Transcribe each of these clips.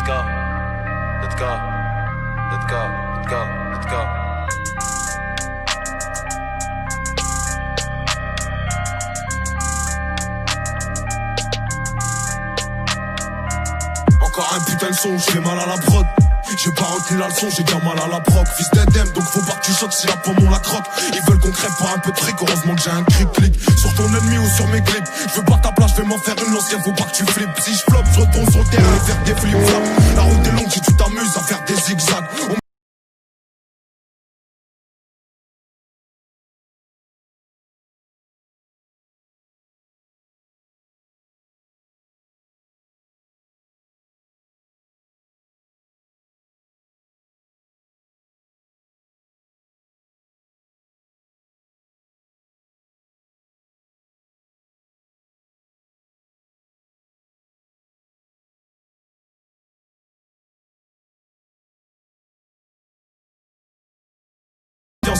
go, let's go, let's go, let's go, let's go. Encore un putain de son, je fais mal à la prod. J'ai pas retenu la leçon, j'ai bien mal à la proc. Fils d'Edem, donc faut pas que tu choques si la pomme on la croque. Ils veulent qu'on crève pour un peu de fric, heureusement que j'ai un clic. Sur ton ennemi ou sur mes clips. Je veux pas ta place, je vais m'en faire une l'ancienne, faut pas que tu flippes. Si je floppe, je retourne sur le terrain et faire des flip-flops. La route est longue si tu t'amuses à faire des zigzags.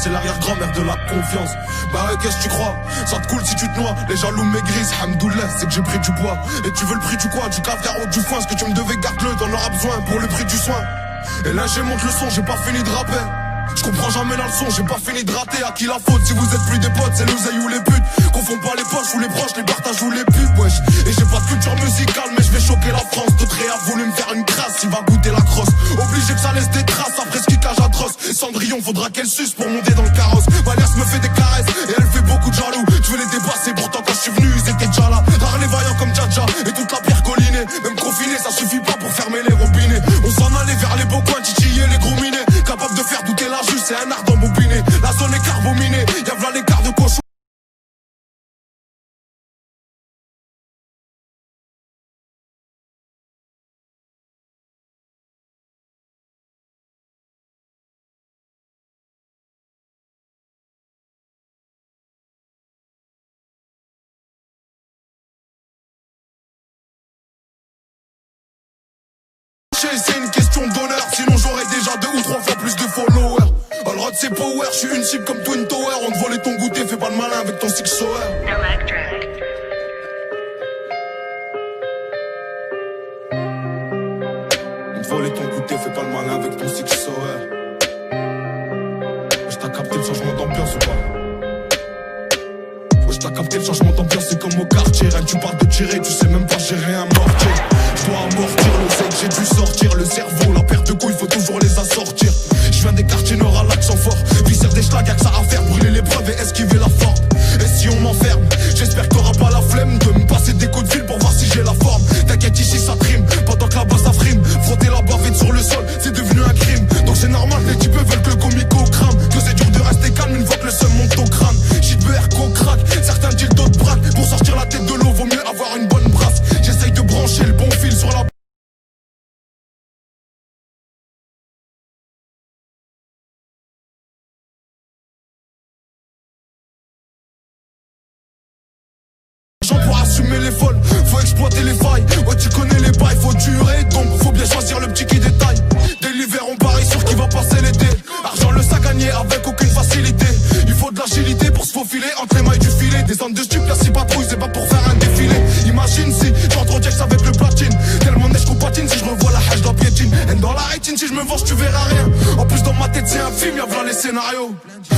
C'est l'arrière-grand-mère de la confiance. Bah ouais, qu'est-ce que tu crois? Ça te coule si tu te noies. Les jaloux maigrisent, hamdoullah, c'est que j'ai pris du poids. Et tu veux le prix du quoi? Du caviar ou du foin? Ce que tu me devais, garde-le, t'en auras besoin pour le prix du soin. Et là j'ai monte le son, j'ai pas fini de rapper. Je comprends jamais la leçon, j'ai pas fini de rater. À qui la faute? Si vous êtes plus des potes, c'est l'oseille ou les putes. Confonds pas les poches ou les broches, les partages ou les putes, wesh. Et j'ai pas de culture musicale, mais je vais choquer la France. D'autres a voulu me faire une crasse, il va goûter la crosse. Obligé que ça laisse des traces après ce kickage atroce. Et Cendrillon, faudra qu'elle suce pour monter dans le carrosse. Valère me fait des caresses et elle fait beaucoup de jaloux. Je veux les dépasser, pourtant quand je suis venu, ils étaient déjà là. Rares les vaillants comme Djadja et toute la pierre collinée. Même confiné, ça suffit pas pour fermer les robinets. On s'en allait vers les beaux coins, titiller les gros minés. Capable de faire douter la juge, c'est un art d'embobiner. La zone est carbominée, y'a v'là l'écart de cochon. C'est une question d'honneur, sinon j'aurais déjà 2 ou 3 fois plus de followers. Allrod c'est power, je suis une cible comme Twin Tower. On te volait ton goûter, fais pas le malin avec ton six sour. On te volait ton goûter, fais pas le malin avec ton six sour. Je t'ai capté le changement d'ambiance ou pas? Je t'ai capté le changement d'ambiance, c'est comme au quartier. Rien que tu parles de tirer, tu sais même pas gérer un mortier. Je dois amortir le sec, j'ai dû sortir le cerveau. La paire de couilles, faut toujours les assortir. Je viens des quartiers nord à l'accent fort. Viscère des schlags, y'a que ça à faire. Brûler l'épreuve et esquiver la forme. Et si on m'enferme, j'espère que t'auras pas la flemme de me passer des coups de fil pour voir si j'ai la forme. T'inquiète, ici ça trime, pendant que là-bas ça frime. Frotter la bavette sur le sol, c'est devenu un crime. Donc c'est normal, les types veulent que le comico crame. Que c'est dur de rester calme une fois que le seum monte au crâne. Shit BR qu'on craque, certains disent d'autres braquent. Pour sortir la tête de l'eau, vaut mieux avoir une bonne brasse. J'essaye de brancher le bon fil sur la. Pour assumer les folles, faut exploiter les failles. Ouais, tu connais les bails, faut durer, donc faut bien choisir le petit qui détaille. Dès l'hiver, on parie sur qui va passer l'été. Argent le sac gagné avec aucune facilité. Il faut de l'agilité pour se faufiler entre les mailles du filet. Des zones de stup, la scie patrouille, c'est pas pour faire un défilé. Imagine si j'entre au Jax avec le platine. Tellement neige qu'on patine si je revois la hache de la piétine. Et dans la rétine, si je me venge, tu verras rien. En plus, dans ma tête, c'est un film, y'a v'là les scénarios.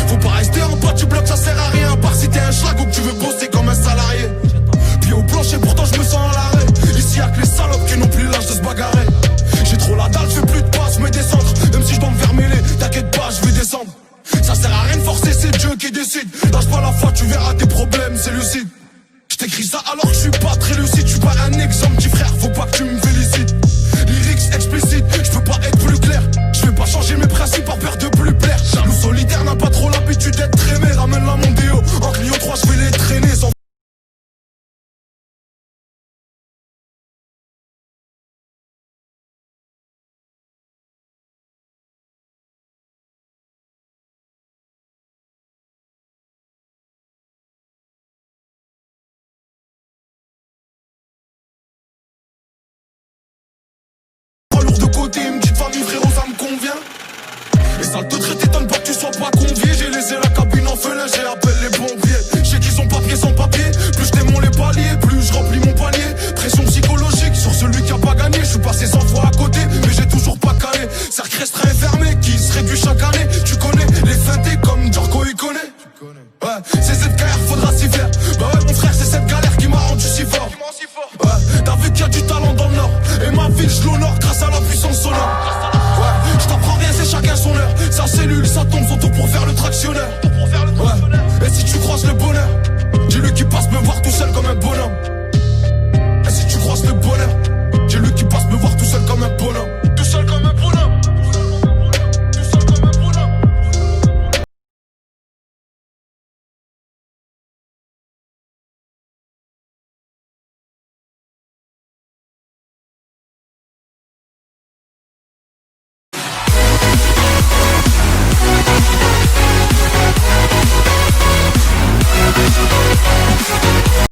Faut pas rester en bas du bloc, ça sert à rien. À part si t'es un schlag ou que tu veux bosser comme un salarié. Au plancher, pourtant je me sens à l'arrêt. Ici y'a que les salopes qui n'ont plus l'âge de se bagarrer. J'ai trop la dalle, je fais plus de passes, me descendre. Même si je dois me faire mêler, t'inquiète pas, je vais descendre. Ça sert à rien de forcer, c'est Dieu qui décide. Lâche pas la foi, tu verras tes problèmes, c'est lucide. Je t'écris ça alors que je suis pas très lucide. Je suis pas un exemple, petit frère, faut pas que tu me félicites. Lyrics explicites, je peux pas être plus clair. Je vais pas changer mes principes par peur de plus plaire. Jaloux solitaire n'a pas trop l'habitude d'être aimé. Ramène la Mondeo, en Clio 3 je vais les traîner sans. Une petite famille frérot ça me convient. Et ça te traite étonne pas que tu sois pas convié. J'ai laissé la cabine en feu là, j'ai appelé les pompiers. Je sais qu'ils sont papiers sans papier. Plus je